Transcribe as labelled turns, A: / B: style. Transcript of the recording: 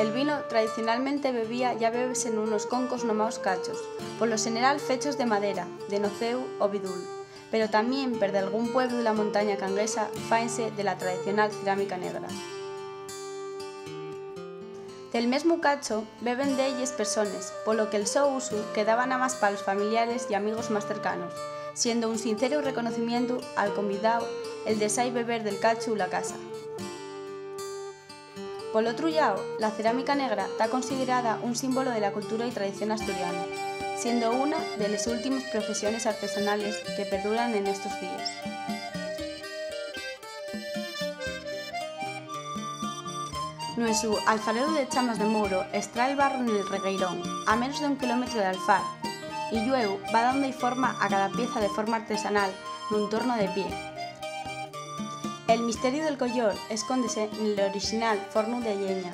A: El vino tradicionalmente bebía ya bebes en unos concos nomados cachos, por lo general fechos de madera, de noceu o bidul, pero tamén per de algún pueblo de la montaña canguesa fáense de la tradicional cerámica negra. Del mesmo cacho beben delles personas, polo que el seu uso quedaba nada más para los familiares y amigos más cercanos, siendo un sincero reconocimiento al convidado el de sai beber del cacho la casa. Por otro lado, la cerámica negra está considerada un símbolo de la cultura y tradición asturiana, siendo una de las últimas profesiones artesanales que perduran en estos días. Nuestro alfarero de Chamas de Mouro extrae el barro en el regueirón, a menos de 1 kilómetro de Alfar, y luego va dando forma a cada pieza de forma artesanal nun torno de pie. El misterio del collor escóndese en el original forno de lleña.